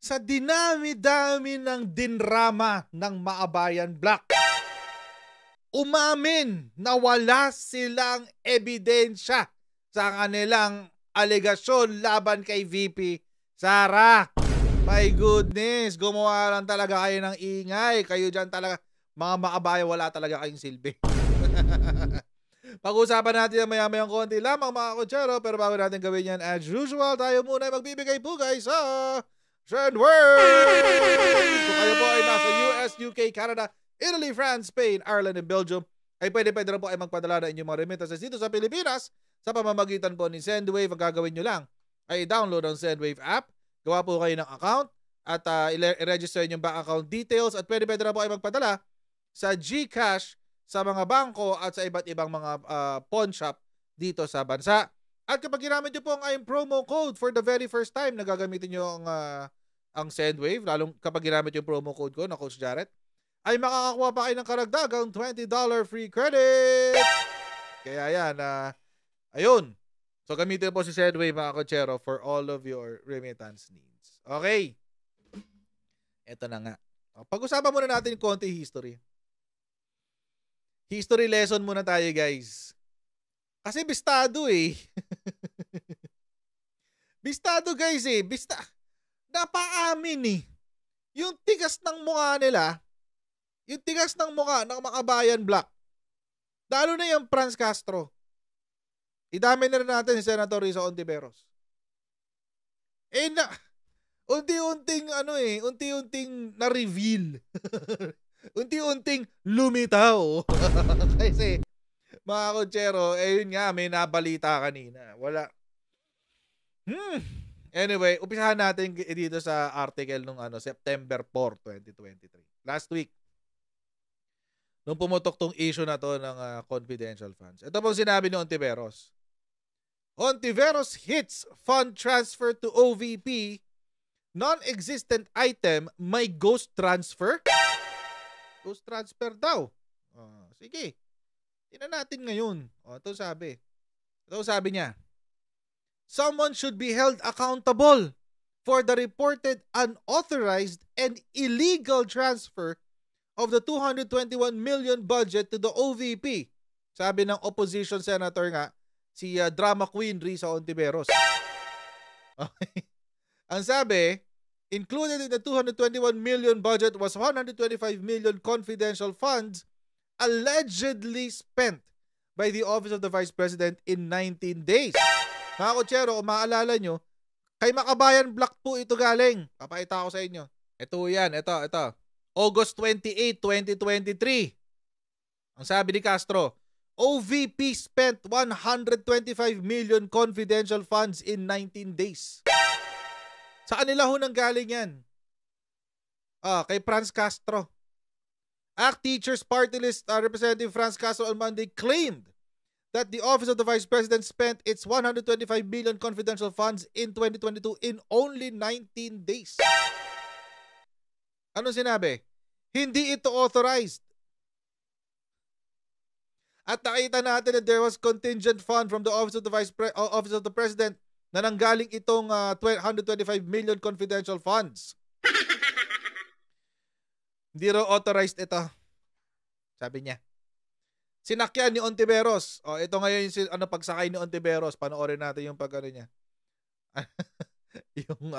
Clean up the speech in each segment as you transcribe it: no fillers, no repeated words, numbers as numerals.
Sa dinami-dami ng dinrama ng Maabayan Black, umamin na wala silang ebidensya sa kanilang alegasyon laban kay VP Sara. My goodness, gumawa lang talaga kayo ng ingay. Kayo dyan talaga, mga Maabayan, wala talaga kayong silbi. Pag-usapan natin yan maya-mayang konti lamang mga kotsero, pero bago natin gawin yan as usual, tayo muna ay magbibigay po guys sa Sendwave! Kung kayo po ay nasa US, UK, Canada, Italy, France, Spain, Ireland, and Belgium, ay pwede na po ay magpadala na inyong mga remittances dito sa Pilipinas sa pamamagitan po ni Sendwave. Ang gagawin nyo lang ay download ang Sendwave app, gawa po kayo ng account, at i-register yung bank account details, at pwede na po ay magpadala sa GCash, sa mga bangko, at sa iba't ibang mga pawn shop dito sa bansa. At kapag ginamit nyo po ang promo code for the very first time na gagamitin nyo ang Sendwave, lalong kapag ginamit yung promo code ko na Coach Jarrett, ay makakakuha pa kayo ng karagdagang $20 free credit. Kaya yan, ayun. So gamitin po si Sendwave mga kotsero for all of your remittance needs. Okay. Ito na nga. Pag-usapan muna natin konti history. History lesson muna tayo guys. Kasi bistado eh. Bistado guys eh. Napaamin eh. Yung tigas ng mukha nila, yung tigas ng mukha ng Maabayan Black, lalo na yung Franz Castro. Idami na rin natin si Senator Risa Hontiveros. Unti-unting na-reveal. Unti-unting lumitaw. Kasi mga kotsero, yun nga, may nabalita kanina. Wala. Anyway, umpisahan natin dito sa article nung September 4, 2023. Last week. Nung pumutok tong issue na to ng confidential funds. Ito pong sinabi ni Hontiveros. Hontiveros hits fund transfer to OVP. Non-existent item may ghost transfer. Ghost transfer daw. Sige. Tingnan natin ngayon. Ito sabi niya. Someone should be held accountable for the reported unauthorized and illegal transfer of the 221 million budget to the OVP. Sabi ng opposition senator nga, si drama queen Risa Hontiveros. Okay. Ang sabi, included in the 221 million budget was 125 million confidential funds allegedly spent by the Office of the Vice President in 19 days. Mga kotsero, kung maalala nyo, kay Maabayan Black po ito galing. Papakita ko sa inyo. Ito yan, ito. August 28, 2023. Ang sabi ni Castro, OVP spent 125 million confidential funds in 19 days. Sa kanila ho nang galing yan. Kay Franz Castro. ACT Teachers Party List Representative Franz Castro on Monday claimed that the Office of the Vice President spent its 125 million confidential funds in 2022 in only 19 days. Ano sinabi? Hindi ito authorized. At nakita natin that there was contingent fund from the Office of the Office of the President na nanggaling itong 125 million confidential funds. Hindi raw authorized ito. Sabi niya. Sinakyan ni Hontiveros. Ito ngayon yung pagsakay ni Hontiveros. Panoorin natin yung niya. Yung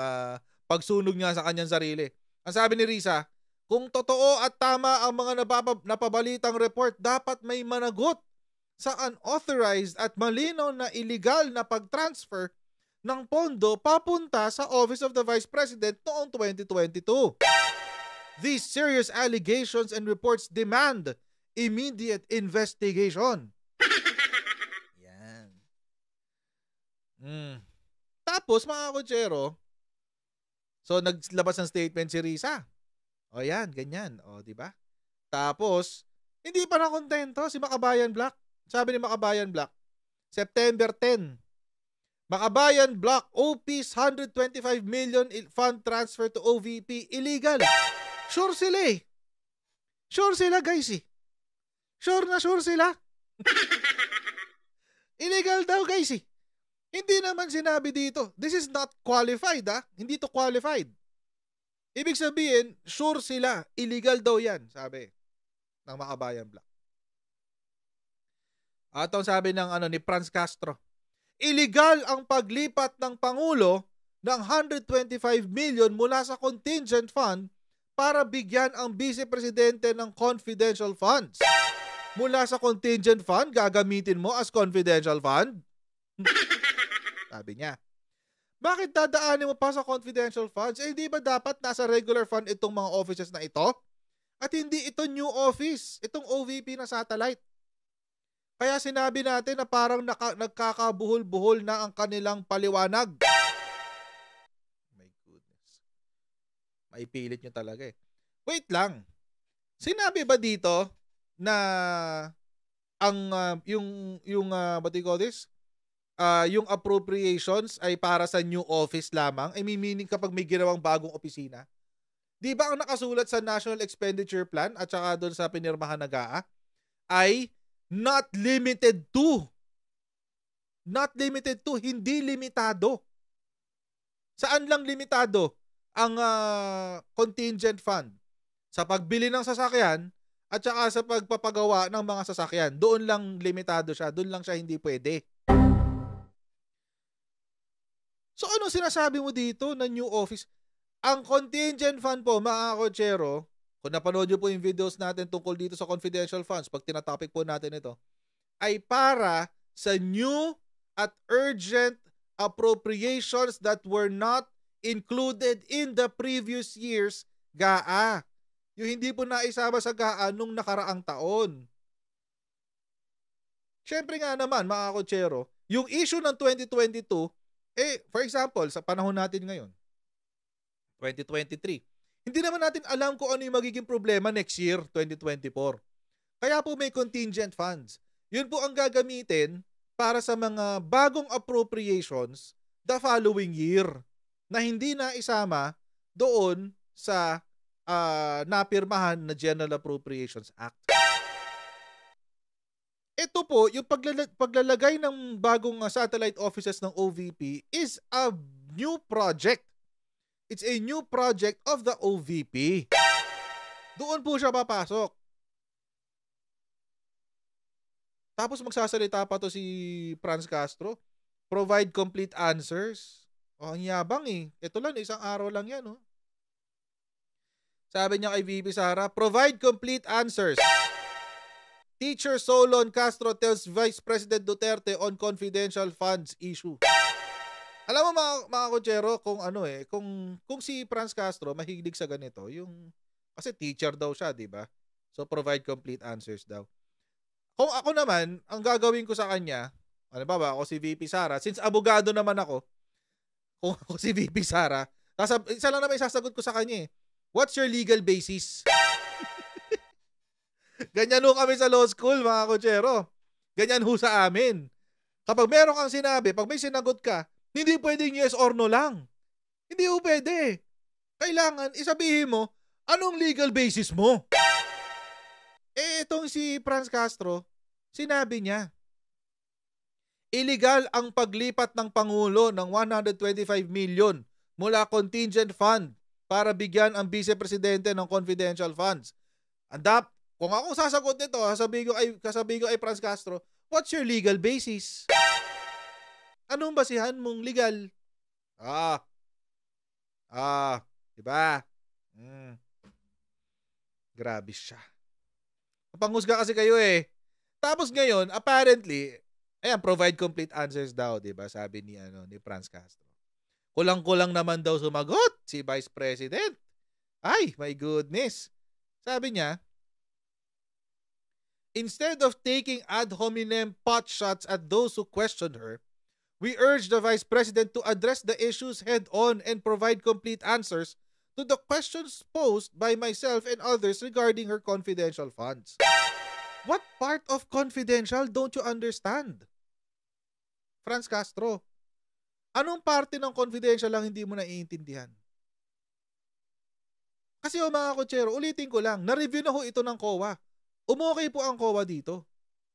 pagsunog niya sa kanyang sarili. Ang sabi ni Risa, kung totoo at tama ang mga napabalitang report, dapat may managot sa unauthorized at malinaw na illegal na pag-transfer ng pondo papunta sa Office of the Vice President noong 2022. These serious allegations and reports demand immediate investigation. Yan. Tapos mga kotsero, so naglabas ng statement si Risa. Yan, ganyan. Di ba? Tapos, hindi pa na kontento si Maabayan Black. Sabi ni Maabayan Black, September 10, Maabayan Black OP's 125 million fund transfer to OVP illegal. Sure sila eh. Sure sila guys eh. Sure na sure sila. Illegal daw guys eh. Hindi naman sinabi dito. This is not qualified Hindi to qualified. Ibig sabihin, sure sila, illegal daw yan, sabi ng Makabayan Black. At ang sabi ng ni Franz Castro, illegal ang paglipat ng Pangulo ng 125 million mula sa contingent fund para bigyan ang Vice Presidente ng confidential funds. Mula sa contingent fund, gagamitin mo as confidential fund? Sabi niya. Bakit dadaanin mo pa sa confidential funds? Eh, di ba dapat nasa regular fund itong mga offices na ito? At hindi ito new office, itong OVP na satellite. Kaya sinabi natin na parang nagkakabuhol-buhol na ang kanilang paliwanag. My goodness. Maipilit nyo talaga eh. Wait lang. Sinabi ba dito na ang what do you call this? Yung appropriations ay para sa new office lamang? I meaning kapag may ginawang bagong opisina? Di ba ang nakasulat sa National Expenditure Plan at saka doon sa pinirmahan na GAA ay not limited to. Not limited to, hindi limitado. Saan lang limitado ang contingent fund? Sa pagbili ng sasakyan at saka sa pagpapagawa ng mga sasakyan. Doon lang limitado siya, doon lang siya hindi pwede. So ano sinasabi mo dito na new office? Ang contingent fund po, mga kotsero, kung napanood nyo po yung videos natin tungkol dito sa confidential funds, pag tinatopic po natin ito, ay para sa new at urgent appropriations that were not included in the previous year's GAA. Yung hindi po naisama sa GAA nung nakaraang taon. Siyempre nga naman, mga kotsero, yung issue ng 2022, for example, sa panahon natin ngayon, 2023, hindi naman natin alam kung ano yung magiging problema next year, 2024. Kaya po may contingent funds. Yun po ang gagamitin para sa mga bagong appropriations the following year na hindi na isama doon sa napirmahan na General Appropriations Act. Ito po, yung paglalagay ng bagong satellite offices ng OVP is a new project. It's a new project of the OVP. Doon po siya papasok. Tapos magsasalita pa to si Franz Castro. Provide complete answers. Ang yabang eh. Ito lang, isang araw lang yan. Oh. Sabi niya kay VP Sara, provide complete answers. Teacher Solon Castro tells Vice President Duterte on confidential funds issue. Alam mo mga kotsero, kung si Franz Castro mahilig sa ganito, kasi teacher daw siya, di ba? So provide complete answers daw. Kung ako naman, ang gagawin ko sa kanya, ako si VP Sara, since abogado naman ako, kung ako si VP Sara, isa lang naman isasagot ko sa kanya eh, what's your legal basis? Ganyan ho kami sa law school, mga kotsero. Ganyan ho sa amin. Kapag meron kang sinabi, pag may sinagot ka, hindi pwedeng yes or no lang. Hindi ho pwede. Kailangan isabihin mo, anong legal basis mo? Itong si Franz Castro, sinabi niya, illegal ang paglipat ng Pangulo ng 125 million mula contingent fund para bigyan ang Vice Presidente ng confidential funds. Kung ako sasagot nito, kasabihin ko ay Franz Castro, what's your legal basis? Anong basihan mong legal? Diba? Grabe siya. Panghusga kasi kayo eh. Tapos ngayon, apparently, provide complete answers daw, diba? Sabi ni Franz Castro. Kulang-kulang naman daw sumagot si Vice President. Ay, my goodness. Sabi niya, instead of taking ad hominem pot shots at those who questioned her, we urge the Vice President to address the issues head-on and provide complete answers to the questions posed by myself and others regarding her confidential funds. What part of confidential don't you understand? Franz Castro, anong parte ng confidential lang hindi mo naiintindihan? Kasi mga kotsero, ulitin ko lang, na-review na ho ito ng COA. Umokay po ang COA dito.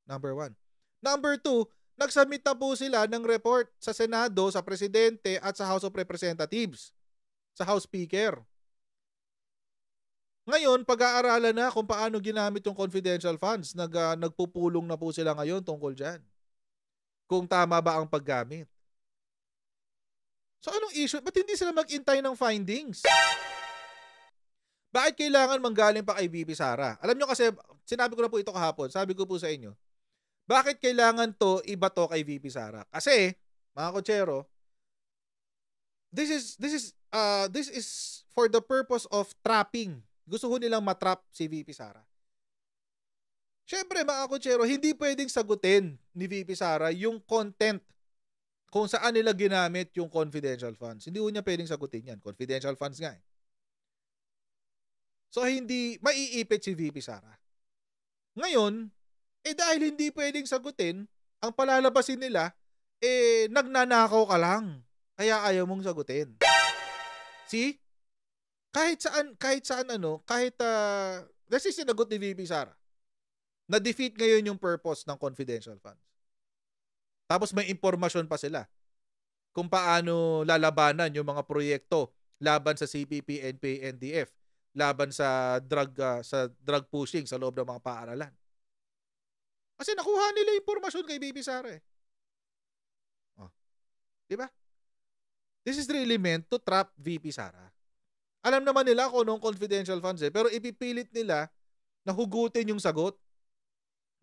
Number 1. Number 2, nagsubmit na po sila ng report sa Senado, sa Presidente at sa House of Representatives, sa House Speaker. Ngayon, pag-aaralan na kung paano ginamit yung confidential funds. Nagpupulong na po sila ngayon tungkol dyan. Kung tama ba ang paggamit. So anong issue? Ba't hindi sila mag-intay ng findings? Bakit kailangan manggaling pa kay VP Sara? Alam nyo kasi, sinabi ko na po ito kahapon, sabi ko po sa inyo, bakit kailangan to iba to kay VP Sara? Kasi, mga kotsero, this is for the purpose of trapping. Gusto ko nilang matrap si VP Sara. Siyempre, mga kotsero, hindi pwedeng sagutin ni VP Sara yung content kung saan nila ginamit yung confidential funds. Hindi ko niya pwedeng sagutin yan. Confidential funds nga eh. So, hindi maiipit si VP Sara. Ngayon, dahil hindi pwedeng sagutin, ang palalabasin nila, nagnanakaw ka lang. Kaya ayaw mong sagutin. See? Kahit let's say sinagot ni VP Sara, na-defeat ngayon yung purpose ng confidential funds. Tapos may impormasyon pa sila kung paano lalabanan yung mga proyekto laban sa CPP, NPA, NDF, laban sa drug pushing sa loob ng mga paaralan. Kasi nakuha nila impormasyon kay VP Sara eh. Oh. Diba? This is really meant to trap VP Sara. Alam naman nila kung anong confidential funds eh, pero ipipilit nila na hugutin yung sagot.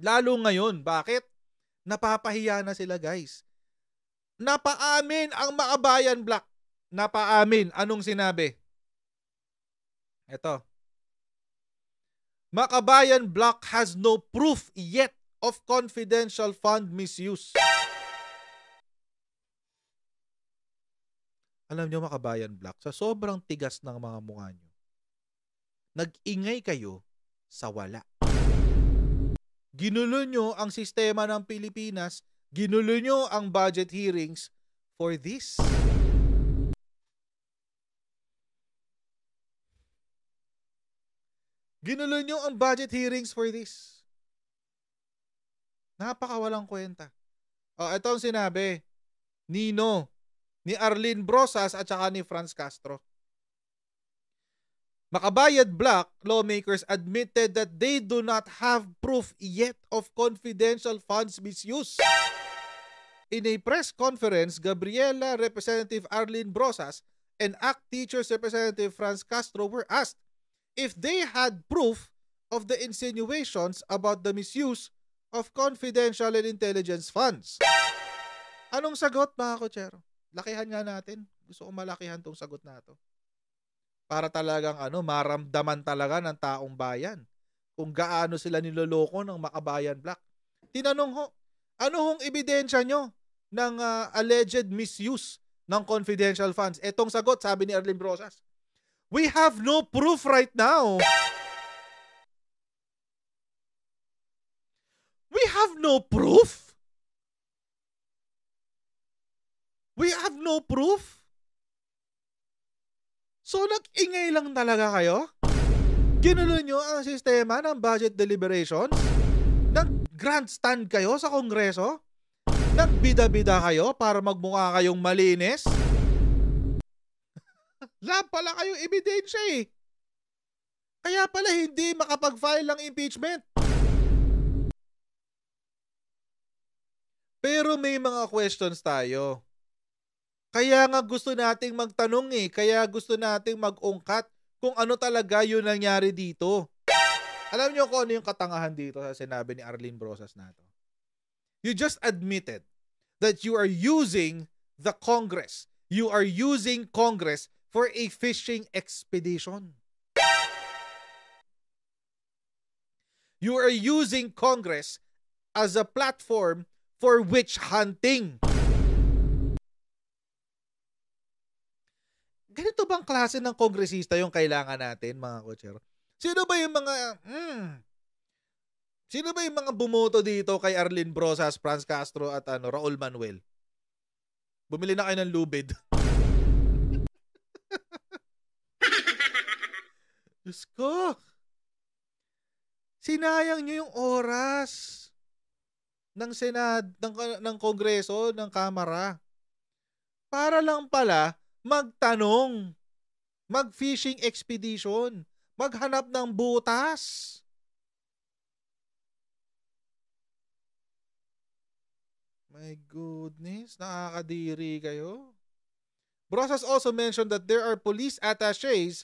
Lalo ngayon. Bakit? Napapahiya na sila, guys. Napaamin ang Makabayan Black. Napaamin. Anong sinabi? Ito. Makabayan Black has no proof yet of confidential fund misuse. Alam nyo, Makabayan Black, sa sobrang tigas ng mga mukha nyo, nag-ingay kayo sa wala. Ginulo nyo ang sistema ng Pilipinas, ginulo nyo ang budget hearings for this. Ginulo nyo ang budget hearings for this. Napakawalang kwenta. Ito ang sinabi ni Arlene Brosas at saka ni Franz Castro. Makabayan Black lawmakers admitted that they do not have proof yet of confidential funds misuse. In a press conference, Gabriela, Representative Arlene Brosas, and ACT Teachers Representative Franz Castro were asked if they had proof of the insinuations about the misuse of confidential and intelligence funds. Anong sagot, mga kotsero? Lakihan nga natin. Gusto ko malakihan tong sagot na to. Para talagang maramdaman talaga ng taong bayan kung gaano sila niloloko ng Makabayan Black. Tinanong ho, ano hong ebidensya nyo ng alleged misuse ng confidential funds? Etong sagot, sabi ni Arlene Brosas, we have no proof right now. We have no proof? We have no proof? So, nag-ingay lang talaga kayo? Ginulo nyo ang sistema ng budget deliberations? Nag-grandstand kayo sa Kongreso? Nagbida-bida kayo para magmukha kayong malinis? Wala pala kayong ebidensya eh. Kaya pala hindi makapag-file ng impeachment. Pero may mga questions tayo. Kaya nga gusto nating magtanong eh. Kaya gusto nating mag-ungkat kung ano talaga yung nangyari dito. Alam nyo kung ano yung katangahan dito sa sinabi ni Arlene Brosas na to? You just admitted that you are using the Congress. You are using Congress for a fishing expedition. You are using Congress as a platform for witch hunting. Ganito bang klase ng kongresista yung kailangan natin, mga kotsero? Sino ba yung mga bumoto dito kay Arlene Brosas, Franz Castro at Raul Manuel? Bumili na kayo ng lubid. Diyos ko. Sinayang nyo yung oras ng ng Kongreso, ng Kamara. Para lang pala magtanong, mag-fishing expedition, maghanap ng butas. My goodness, nakakadiri kayo. Brosas also mentioned that there are police attachés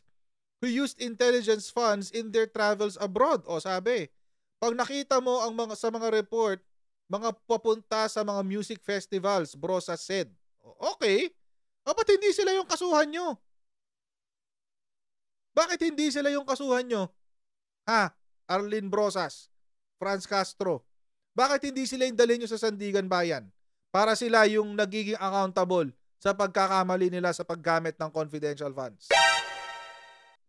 who used intelligence funds in their travels abroad. O sabi, pag nakita mo ang sa mga report, mga papunta sa mga music festivals, Brosas said. Okay, ba't hindi sila yung kasuhan nyo? Bakit hindi sila yung kasuhan nyo? Ha? Arlene Brosas, Franz Castro. Bakit hindi sila yung dalhin nyo sa Sandigan Bayan? Para sila yung nagiging accountable sa pagkakamali nila sa paggamit ng confidential funds.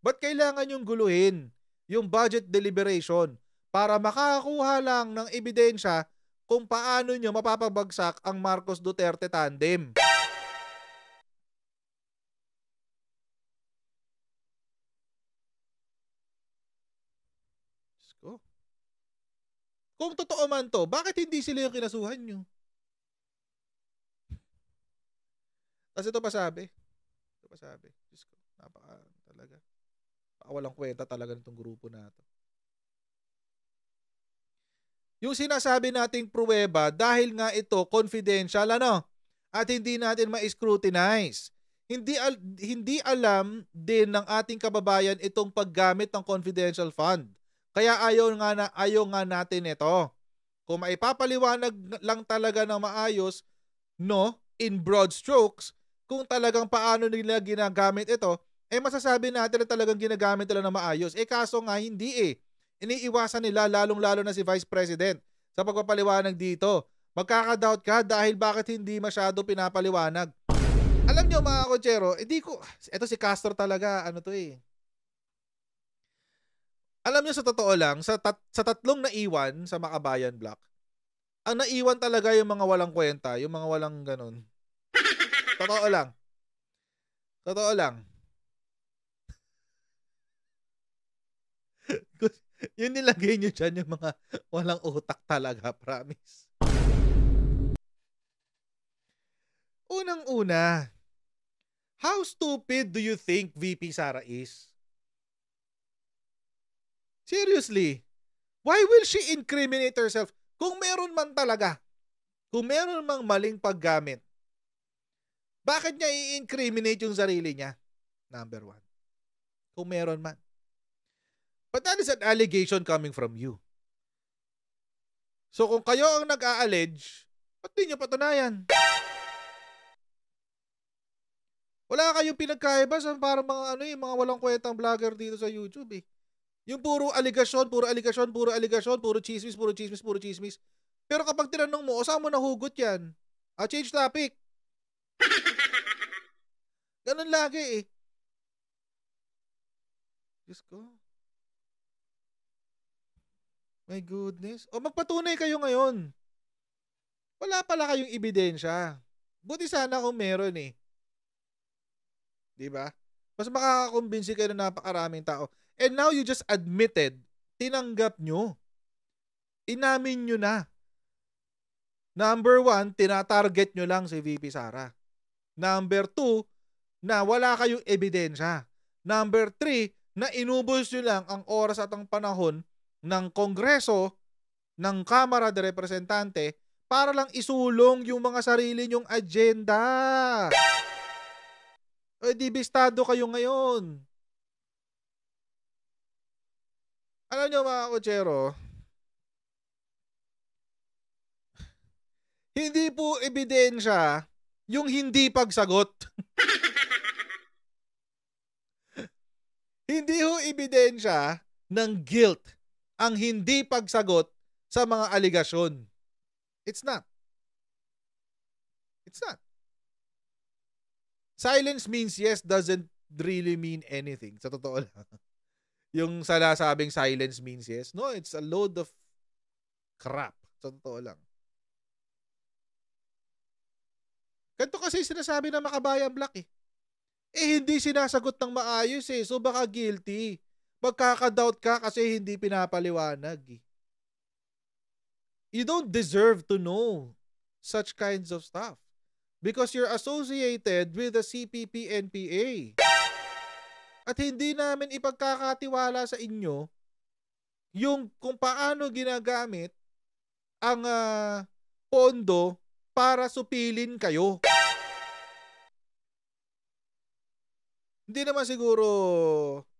Ba't kailangan yung guluhin yung budget deliberation para makakuha lang ng ebidensya kung paano nyo mapapabagsak ang Marcos Duterte tandem? Kung totoo man to, bakit hindi sila yung kinasuhan nyo? Tapos ito pa sabi. Diyos ko, talaga. Walang kwenta talaga nitong grupo na to. Yung sinasabi nating pruweba, dahil nga ito confidential, at hindi natin ma-scrutinize. Hindi alam din ng ating kababayan itong paggamit ng confidential fund. Kaya ayaw nga natin ito. Kung maipapaliwanag lang talaga ng maayos, in broad strokes, kung talagang paano nila ginagamit ito, masasabi natin na talagang ginagamit nila ng maayos. Kaso nga hindi Iniiwasan nila lalong-lalo na si Vice President sa pagpapaliwanag dito. Magkaka-doubt ka dahil bakit hindi masyado pinapaliwanag. Alam nyo mga kotsero, ito si Castro talaga, Alam nyo sa totoo lang, sa tatlong naiwan sa Makabayan Block, ang naiwan talaga yung mga walang kwenta, yung mga walang ganun. Totoo lang. Yung nilagay nyo dyan, yung mga walang utak talaga, promise. Unang-una, how stupid do you think VP Sara is? Seriously, why will she incriminate herself? Kung meron man talaga, kung meron mang maling paggamit, bakit niya i-incriminate yung sarili niya? Number one. Kung meron man. But that is an allegation coming from you. So kung kayo ang nag-a-allege, ba't di nyo patunayan? Wala kayong pinagkaiba sa parang mga mga walang kwentang vlogger dito sa YouTube Yung puro aligasyon, puro chismis. Pero kapag tinanong mo, saan mo nahugot yan? Change topic. Ganun lagi Diyos ko. My goodness. Magpatunay kayo ngayon. Wala pala kayong ebidensya. Buti sana kung meron Diba? Mas makakakumbinsi kayo ng napakaraming tao. And now you just admitted, tinanggap nyo. Inamin nyo na. Number 1, tinatarget nyo lang si VP Sara. Number 2, na wala kayong ebidensya. Number 3, na inubos nyo lang ang oras at ang panahon ng Kongreso, ng Kamara de Representante, para lang isulong yung mga sarili nyong agenda. Dibistado kayo ngayon. Alam nyo mga kotsero, hindi po ebidensya yung hindi pagsagot. Hindi ho ebidensya ng guilt ang hindi pagsagot sa mga aligasyon. It's not. Silence means yes doesn't really mean anything. Sa totoo lang. Yung sinasabing silence means yes. No, it's a load of crap. Sa totoo lang. Ganito kasi sinasabi ng Makabayan Block hindi sinasagot ng maayos So baka guilty. Magkaka-doubt ka kasi hindi pinapaliwanag You don't deserve to know such kinds of stuff. Because you're associated with the CPP-NPA. At hindi namin ipagkakatiwala sa inyo yung kung paano ginagamit ang pondo para supilin kayo. Hindi naman siguro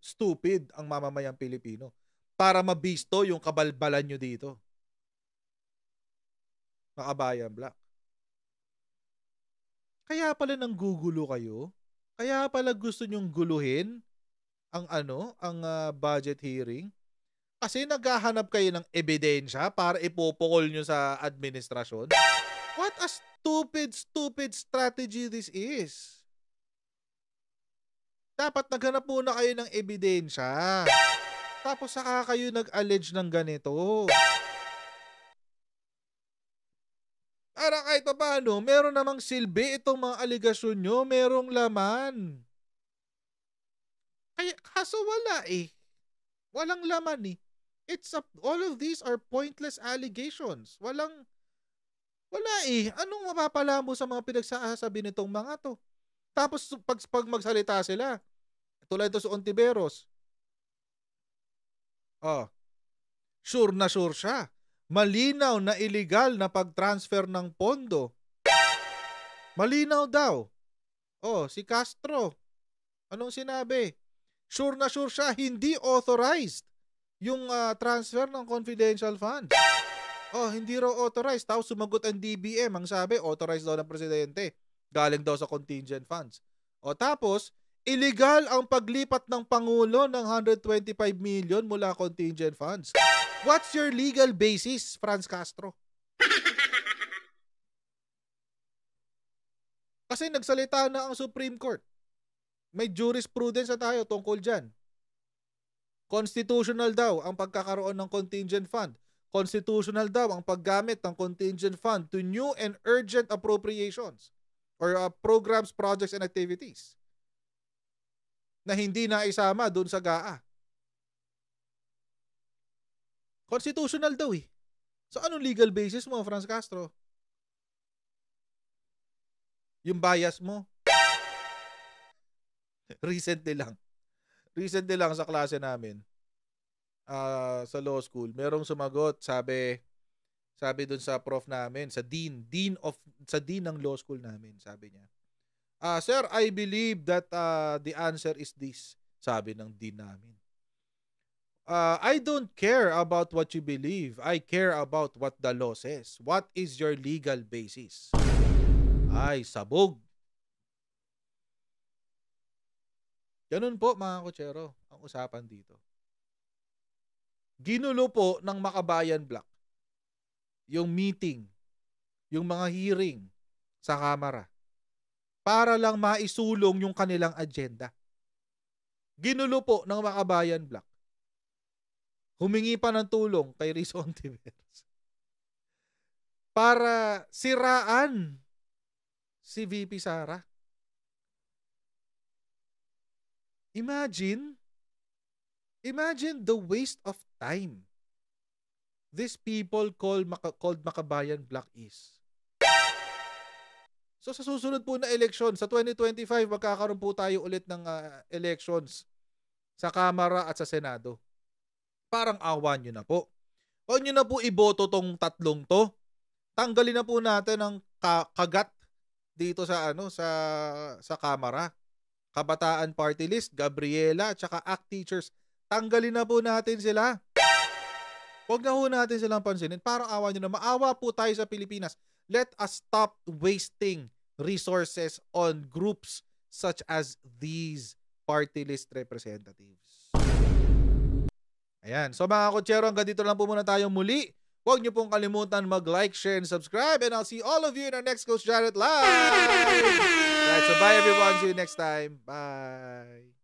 stupid ang mamamayang Pilipino para mabisto yung kabalbalan nyo dito. Makabayan Black. Kaya pala nanggugulo kayo? Kaya pala gusto nyong guluhin ang budget hearing? Kasi naghahanap kayo ng ebidensya para ipupukol nyo sa administrasyon? What a stupid strategy this is. Dapat naghanap muna kayo ng ebidensya. Tapos saka kayo nag-allege ng ganito. Para kahit paano, meron namang silbi itong mga aligasyon nyo, merong laman. Kaya, kaso wala eh. Walang laman eh. All of these are pointless allegations. Wala eh. Anong mapapala mo sa mga pinagsasabi nitong mga to? Tapos pag magsalita sila, tulad ito sa Ontiveros. Sure na sure siya. Malinaw na illegal na pag-transfer ng pondo. Malinaw daw. Si Castro. Anong sinabi? Sure na sure siya, hindi authorized yung transfer ng confidential funds. Hindi raw authorized. Tapos sumagot ang DBM. Ang sabi, authorized daw ng presidente. Galing daw sa contingent funds. Tapos, illegal ang paglipat ng Pangulo ng 125 million mula contingent funds. What's your legal basis, Franz Castro? Kasi nagsalita na ang Supreme Court. May jurisprudence na tayo tungkol dyan. Constitutional daw ang pagkakaroon ng contingent fund. Constitutional daw ang paggamit ng contingent fund to new and urgent appropriations or programs, projects, and activities na hindi na isama dun sa GAA. Constitutional daw eh. So anong legal basis mo, Franz Castro? Yung bias mo? Recently lang sa klase namin, sa law school, merong sumagot, sabi dun sa prof namin, sa dean ng law school namin, sabi niya, sir, I believe that the answer is this, sabi ng dean namin. I don't care about what you believe. I care about what the law says. What is your legal basis? Ay, sabog. Ganun po mga kutsero ang usapan dito. Ginulo po ng Makabayan Black yung meeting, yung mga hearing sa Kamara para lang maisulong yung kanilang agenda. Ginulo po ng Makabayan Black. Humingi pa ng tulong kay Rizzo Ontiveros para siraan si VP Sara. Imagine the waste of time these people called Makabayan Black is. So sa susunod po na eleksyon, sa 2025, magkakaroon po tayo ulit ng elections sa Kamara at sa Senado. Parang awa nyo na po. Huwag nyo na po iboto tong tatlong to. Tanggalin na po natin ang kagat dito sa sa Kamara. Kabataan Party List, Gabriela, at saka ACT Teachers. Tanggalin na po natin sila. Huwag na po natin silang pansinin. Parang awa nyo na. Maawa po tayo sa Pilipinas. Let us stop wasting resources on groups such as these party list representatives. Ayan. So mga kutsero, hanggang dito lang po muna tayong muli. Huwag nyo pong kalimutan mag-like, share, and subscribe. And I'll see all of you in our next Coach Jared Live. Right, so bye everyone. See you next time. Bye.